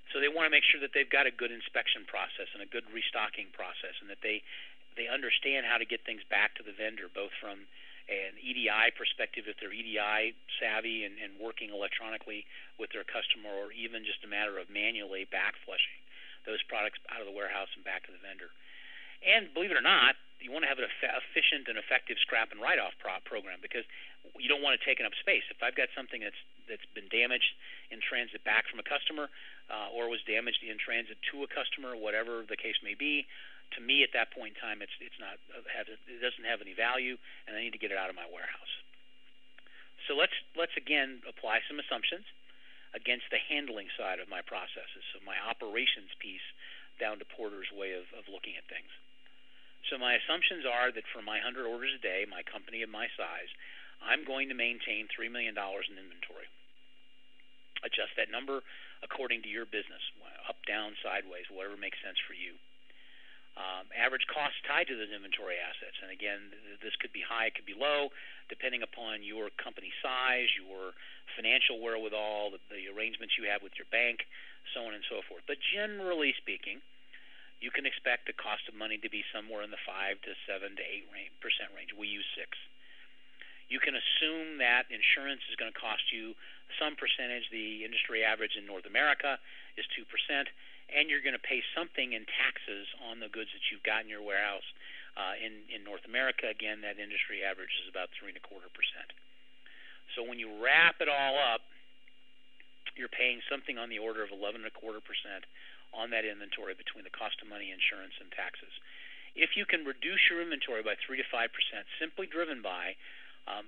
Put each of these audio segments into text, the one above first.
So they want to make sure that they've got a good inspection process and a good restocking process, and that they understand how to get things back to the vendor, both from an EDI perspective, if they're EDI savvy and working electronically with their customer, or even just a matter of manually back flushing those products out of the warehouse and back to the vendor. And believe it or not, you want to have an efficient and effective scrap and write-off program, because you don't want it taking up space. If I've got something that's been damaged in transit back from a customer, or was damaged in transit to a customer, whatever the case may be, to me at that point in time, it doesn't have any value, and I need to get it out of my warehouse. So let's again apply some assumptions against the handling side of my processes, so my operations piece down to Porter's way of looking at things. So my assumptions are that for my 100 orders a day, my company of my size, I'm going to maintain $3 million in inventory. Adjust that number according to your business, up, down, sideways, whatever makes sense for you. Average cost tied to those inventory assets. And again, this could be high, it could be low, depending upon your company size, your financial wherewithal, the arrangements you have with your bank, so on and so forth. But generally speaking, you can expect the cost of money to be somewhere in the 5 to 7 to 8% range. We use 6. You can assume that insurance is going to cost you some percentage. The industry average in North America is 2%, and you're going to pay something in taxes on the goods that you've got in your warehouse. In North America, again, that industry average is about 3.25%. So when you wrap it all up, you're paying something on the order of 11.25% on that inventory between the cost of money, insurance, and taxes. If you can reduce your inventory by 3 to 5%, simply driven by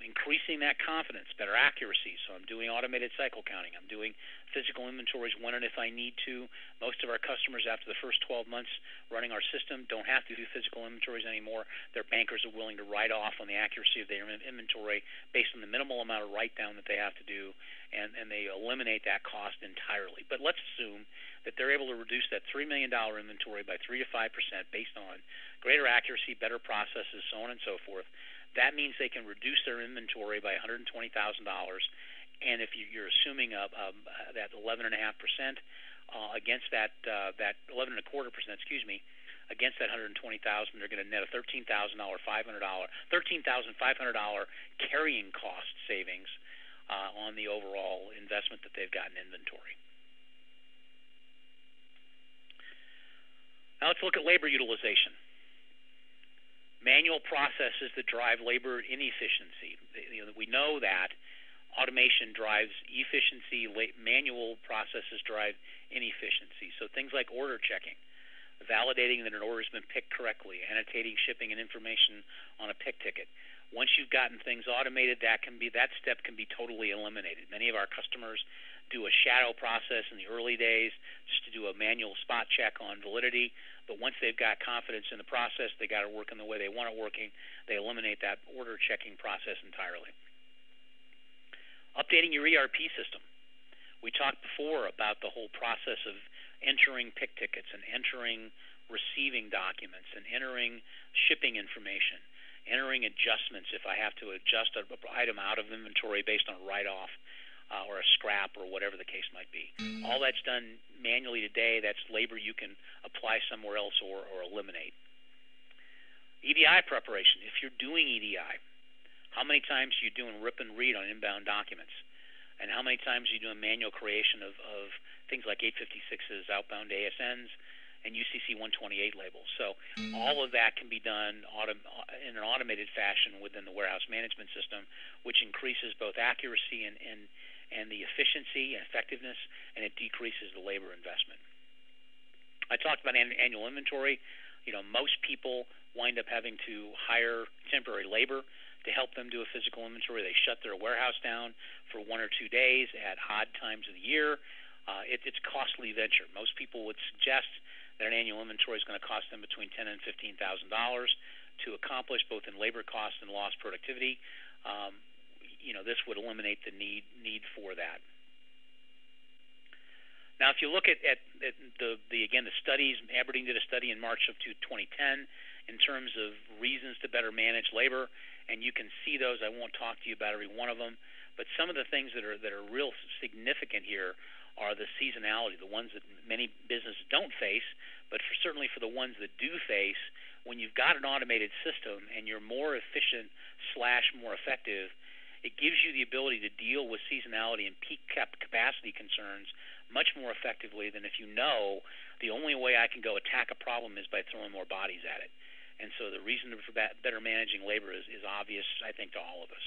increasing that confidence, better accuracy. So I'm doing automated cycle counting. I'm doing physical inventories when and if I need to. Most of our customers, after the first 12 months running our system, don't have to do physical inventories anymore. Their bankers are willing to write off on the accuracy of their inventory based on the minimal amount of write-down that they have to do, and they eliminate that cost entirely. But let's assume that they're able to reduce that $3 million inventory by 3 to 5% based on greater accuracy, better processes, so on and so forth. That means they can reduce their inventory by $120,000, and if you're assuming that 11.5% against that 11.25%, against that $120,000, they're going to net a $13,500 carrying cost savings on the overall investment that they've got in inventory. Now let's look at labor utilization. Manual processes that drive labor inefficiency. We know that automation drives efficiency, manual processes drive inefficiency. So things like order checking, validating that an order has been picked correctly, annotating shipping and information on a pick ticket. Once you've gotten things automated, that step can be totally eliminated. Many of our customers do a shadow process in the early days just to do a manual spot check on validity. But once they've got confidence in the process, they got it working the way they want it working, they eliminate that order checking process entirely. Updating your ERP system. We talked before about the whole process of entering pick tickets and entering receiving documents and entering shipping information, entering adjustments if I have to adjust an item out of inventory based on a write-off or a scrap or whatever the case might be. All that's done manually today. That's labor you can apply somewhere else or eliminate. EDI preparation. If you're doing EDI, how many times are you doing rip and read on inbound documents? And how many times are you doing manual creation of things like 856s, outbound ASNs, and UCC 128 labels? So all of that can be done in an automated fashion within the warehouse management system, which increases both accuracy and the efficiency and effectiveness, and it decreases the labor investment. I talked about annual inventory. Most people wind up having to hire temporary labor to help them do a physical inventory. They shut their warehouse down for 1 or 2 days at odd times of the year. It's a costly venture. Most people would suggest that an annual inventory is going to cost them between $10,000 and $15,000 to accomplish, both in labor costs and lost productivity. This would eliminate the need for that. Now, if you look at the studies, Aberdeen did a study in March of 2010 in terms of reasons to better manage labor, and you can see those. I won't talk to you about every one of them, but some of the things that are real significant here are the seasonality, the ones that many businesses don't face, but certainly for the ones that do face, when you've got an automated system and you're more efficient / more effective, it gives you the ability to deal with seasonality and peak capacity concerns much more effectively than if you know the only way I can go attack a problem is by throwing more bodies at it. And so the reason for better managing labor is obvious, I think, to all of us.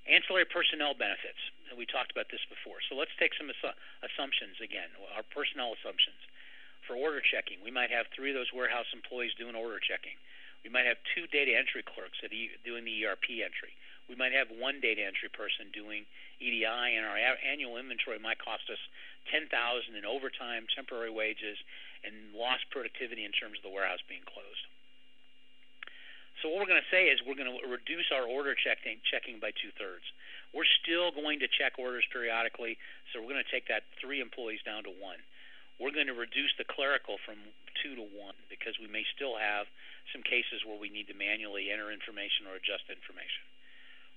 Ancillary personnel benefits. We talked about this before. So let's take some assumptions again, our personnel assumptions. For order checking, we might have 3 of those warehouse employees doing order checking. We might have 2 data entry clerks doing the ERP entry. We might have 1 data entry person doing EDI, and our annual inventory might cost us $10,000 in overtime, temporary wages, and lost productivity in terms of the warehouse being closed. So what we're going to say is we're going to reduce our order checking by 2/3. We're still going to check orders periodically, so we're going to take that 3 employees down to 1. We're going to reduce the clerical from 2 to 1 because we may still have some cases where we need to manually enter information or adjust information.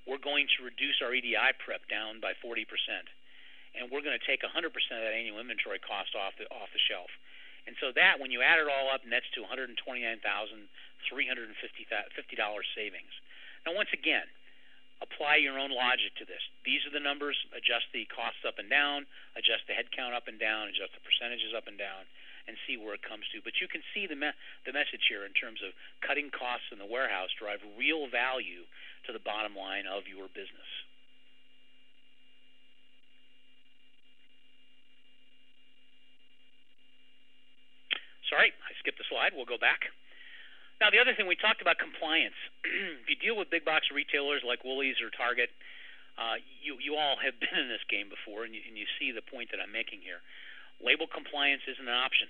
We're going to reduce our EDI prep down by 40%, and we're going to take 100% of that annual inventory cost off the shelf. And so that, when you add it all up, nets to $129,350 savings. Now, once again, apply your own logic to this. These are the numbers. Adjust the costs up and down, adjust the headcount up and down, adjust the percentages up and down, and see where it comes to. But you can see the message here in terms of cutting costs in the warehouse drive real value to the bottom line of your business. Sorry, I skipped a slide. We'll go back. Now, the other thing, we talked about compliance. If you deal with big box retailers like Woolies or Target, you all have been in this game before, and you see the point that I'm making here. Label compliance isn't an option.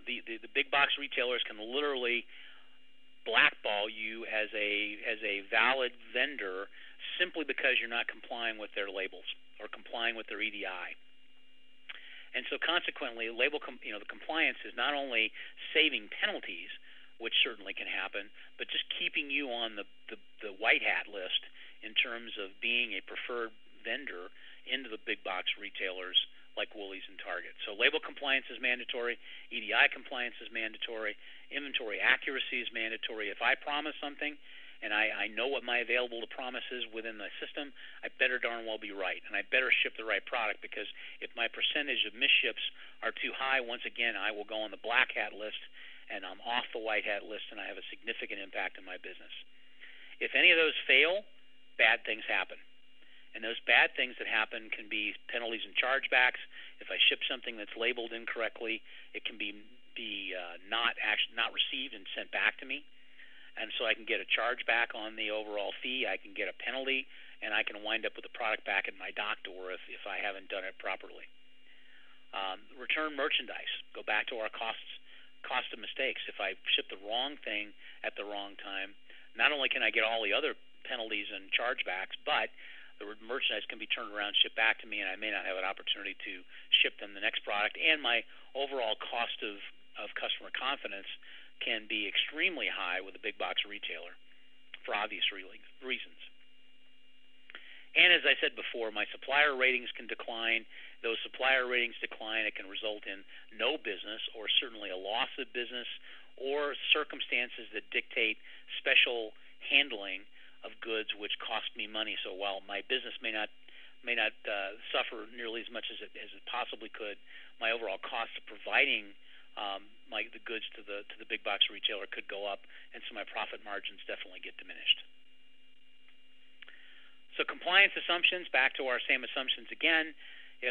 The big box retailers can literally blackball you as a valid vendor simply because you're not complying with their labels or complying with their EDI. And so consequently, the compliance is not only saving penalties, which certainly can happen, but just keeping you on the white hat list in terms of being a preferred vendor into the big box retailers like Woolies and Target. So label compliance is mandatory, EDI compliance is mandatory, inventory accuracy is mandatory. If I promise something and I know what my available to promise is within the system, I better darn well be right, and I better ship the right product, because if my percentage of misships are too high, once again, I will go on the black hat list, and I'm off the white hat list, and I have a significant impact on my business. If any of those fail, bad things happen. And those bad things that happen can be penalties and chargebacks. If I ship something that's labeled incorrectly, it can be not received and sent back to me. And so I can get a chargeback on the overall fee, I can get a penalty, and I can wind up with the product back at my dock door if I haven't done it properly. Return merchandise. Go back to our cost of mistakes. If I ship the wrong thing at the wrong time, not only can I get all the other penalties and chargebacks, but the merchandise can be turned around, shipped back to me, and I may not have an opportunity to ship them the next product, and my overall cost of customer confidence can be extremely high with a big box retailer for obvious reasons. And as I said before, my supplier ratings can decline. Those supplier ratings decline, it can result in no business, or certainly a loss of business, or circumstances that dictate special handling of goods which cost me money. So while my business may not suffer nearly as much as it possibly could, my overall cost of providing the goods to the big box retailer could go up, and so my profit margins definitely get diminished. So compliance assumptions, back to our same assumptions again.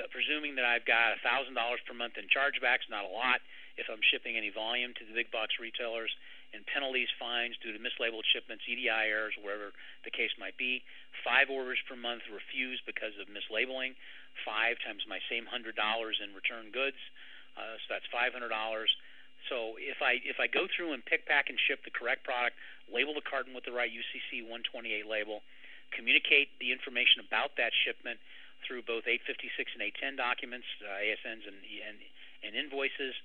Presuming that I've got $1,000 per month in chargebacks, not a lot if I'm shipping any volume to the big box retailers, and penalties, fines due to mislabeled shipments, EDI errors, wherever the case might be. 5 orders per month refused because of mislabeling. 5 times my same $100 in return goods, so that's $500. So if I go through and pick, pack, and ship the correct product, label the carton with the right UCC 128 label, communicate the information about that shipment through both 856 and 810 documents, ASNs and invoices,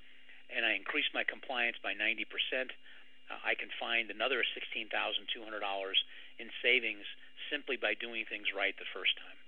and I increase my compliance by 90%, I can find another $16,200 in savings simply by doing things right the first time.